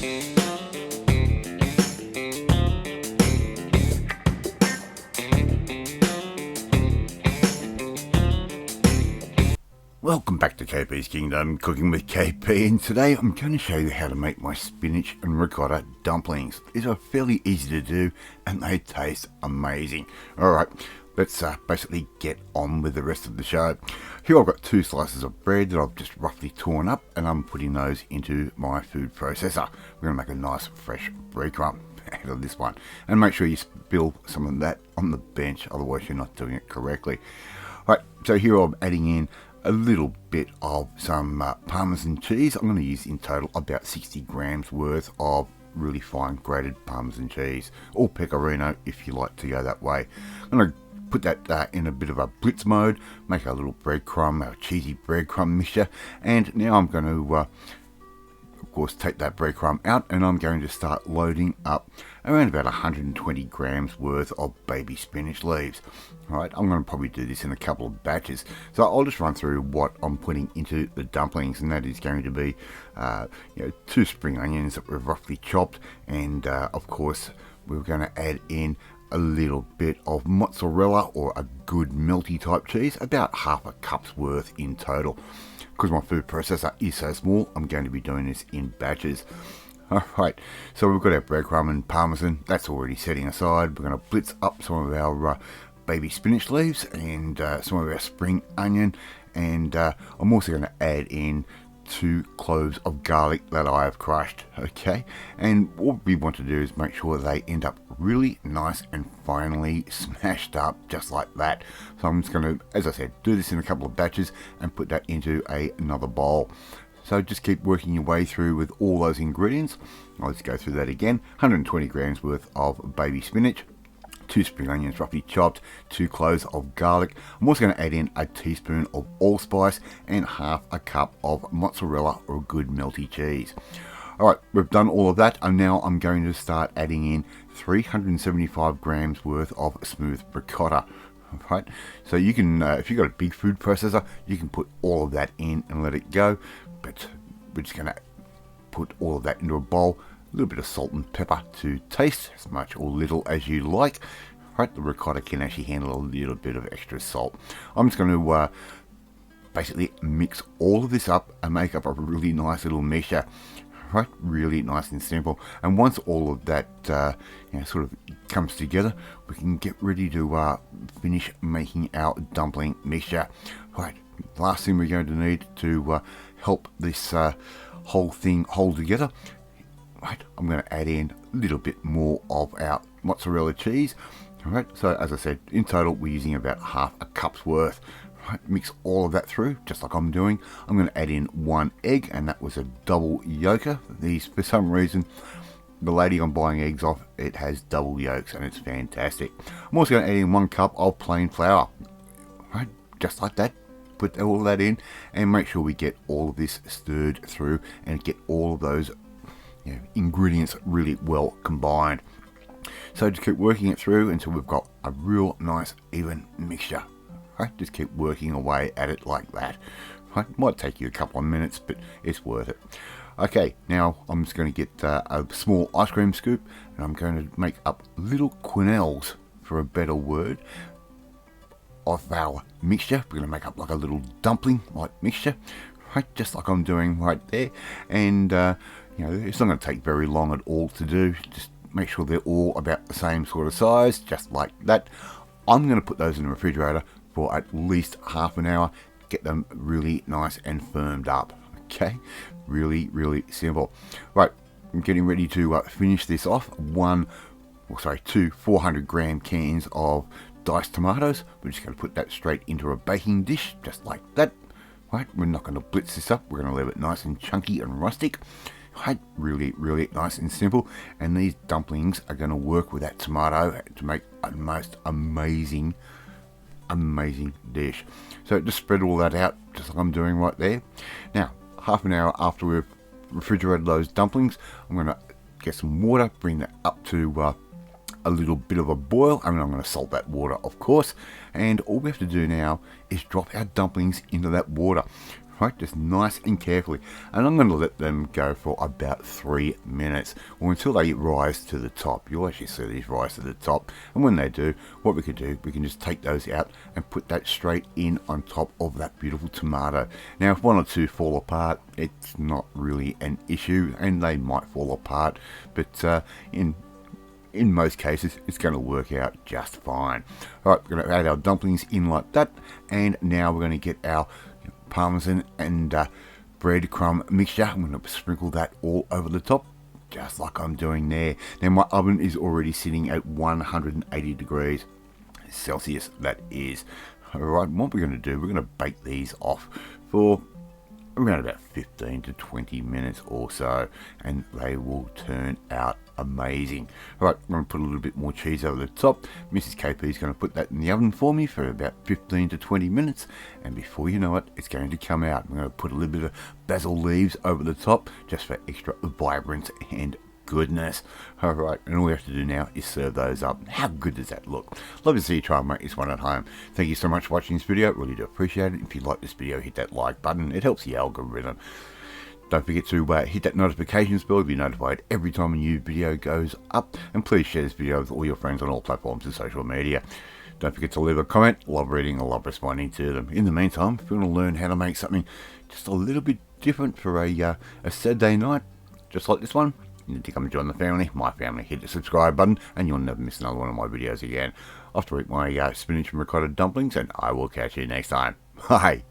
Welcome back to KP's Kingdom, Cooking with KP, and today I'm going to show you how to make my spinach and ricotta dumplings. These are fairly easy to do and they taste amazing. Alright, let's basically get on with the rest of the show. Here I've got 2 slices of bread that I've just roughly torn up and I'm putting those into my food processor. We're going to make a nice fresh breadcrumb out of this one. And make sure you spill some of that on the bench, otherwise you're not doing it correctly. Alright, so here I'm adding in a little bit of some Parmesan cheese. I'm going to use in total about 60 grams worth of really fine grated Parmesan cheese, or pecorino if you like to go that way. I'm going to put that in a bit of a blitz mode, make a little breadcrumb, a cheesy breadcrumb mixture, and now I'm going to of course take that breadcrumb out and I'm going to start loading up around about 120 grams worth of baby spinach leaves. Alright, I'm going to probably do this in a couple of batches, so I'll just run through what I'm putting into the dumplings, and that is going to be 2 spring onions that were roughly chopped, and of course we're going to add in a little bit of mozzarella, or a good melty type cheese, about half a cup's worth in total. Because my food processor is so small, I'm going to be doing this in batches. Alright, so we've got our breadcrumb and parmesan, that's already setting aside. We're going to blitz up some of our baby spinach leaves and some of our spring onion, and I'm also going to add in 2 cloves of garlic that I have crushed. Okay, and what we want to do is make sure they end up really nice and finely smashed up, just like that. So I'm just going to, as I said, do this in a couple of batches and put that into another bowl. So just keep working your way through with all those ingredients. I'll just go through that again. 120 grams worth of baby spinach, 2 spring onions roughly chopped, 2 cloves of garlic. I'm also going to add in a teaspoon of allspice and half a cup of mozzarella, or good melty cheese. Alright, we've done all of that, and now I'm going to start adding in 375 grams worth of smooth ricotta. Right, so you can, if you've got a big food processor, you can put all of that in and let it go, but we're just going to put all of that into a bowl. A little bit of salt and pepper to taste, as much or little as you like. Right, the ricotta can actually handle a little bit of extra salt. I'm just going to basically mix all of this up and make up a really nice little mixture. Right, really nice and simple. And once all of that sort of comes together, we can get ready to finish making our dumpling mixture. Right, last thing we're going to need to help this whole thing hold together. Right, I'm going to add in a little bit more of our mozzarella cheese. Alright, so as I said, in total we're using about half a cup's worth. Right, mix all of that through, just like I'm doing. I'm going to add in 1 egg, and that was a double yolker. These, for some reason, the lady I'm buying eggs off, it has double yolks, and it's fantastic. I'm also going to add in 1 cup of plain flour. Right, just like that. Put all of that in, and make sure we get all of this stirred through, and get all of those ingredients really well combined. So just keep working it through until we've got a real nice even mixture. Right, just keep working away at it like that. Right, might take you a couple of minutes, but it's worth it. Okay, now I'm just going to get a small ice cream scoop, and I'm going to make up little quenelles, for a better word, of our mixture. We're going to make up like a little dumpling like mixture, right, just like I'm doing right there. And it's not going to take very long at all to do. Just make sure they're all about the same sort of size, just like that. I'm going to put those in the refrigerator for at least half an hour, get them really nice and firmed up. Okay, really simple. Right, I'm getting ready to finish this off. 2 400 gram cans of diced tomatoes. We're just going to put that straight into a baking dish, just like that. Right, we're not going to blitz this up, we're going to leave it nice and chunky and rustic. Right, really nice and simple. And these dumplings are going to work with that tomato to make a most amazing dish. So just spread all that out, just like I'm doing right there. Now, half an hour after we've refrigerated those dumplings, I'm going to get some water, bring that up to a little bit of a boil. I'm going to salt that water, of course, and all we have to do now is drop our dumplings into that water. Right, just nice and carefully, and I'm going to let them go for about 3 minutes, or until they rise to the top. You'll actually see these rise to the top, and when they do, what we can do, we can just take those out and put that straight in on top of that beautiful tomato. Now, if one or two fall apart, it's not really an issue, and they might fall apart, but in most cases, it's going to work out just fine. Alright, we're going to add our dumplings in like that, and now we're going to get our parmesan and breadcrumb mixture. I'm going to sprinkle that all over the top, just like I'm doing there. Now my oven is already sitting at 180 degrees Celsius, that is. Alright, what we're going to do, we're going to bake these off for around about 15 to 20 minutes or so, and they will turn out amazing. Alright, I'm going to put a little bit more cheese over the top. Mrs. KP is going to put that in the oven for me for about 15 to 20 minutes, and before you know it, it's going to come out. I'm going to put a little bit of basil leaves over the top just for extra vibrance and goodness. Alright, and all we have to do now is serve those up. How good does that look? Love to see you try and make this one at home. Thank you so much for watching this video. Really do appreciate it. If you like this video, hit that like button. It helps the algorithm. Don't forget to hit that notifications bell to be notified every time a new video goes up. And please share this video with all your friends on all platforms and social media. Don't forget to leave a comment. Love reading, I love responding to them. In the meantime, if you want to learn how to make something just a little bit different for a Saturday night, just like this one, you need to come and join the family, my family. Hit the subscribe button and you'll never miss another one of my videos again. I'll have to eat my spinach and ricotta dumplings, and I will catch you next time. Bye.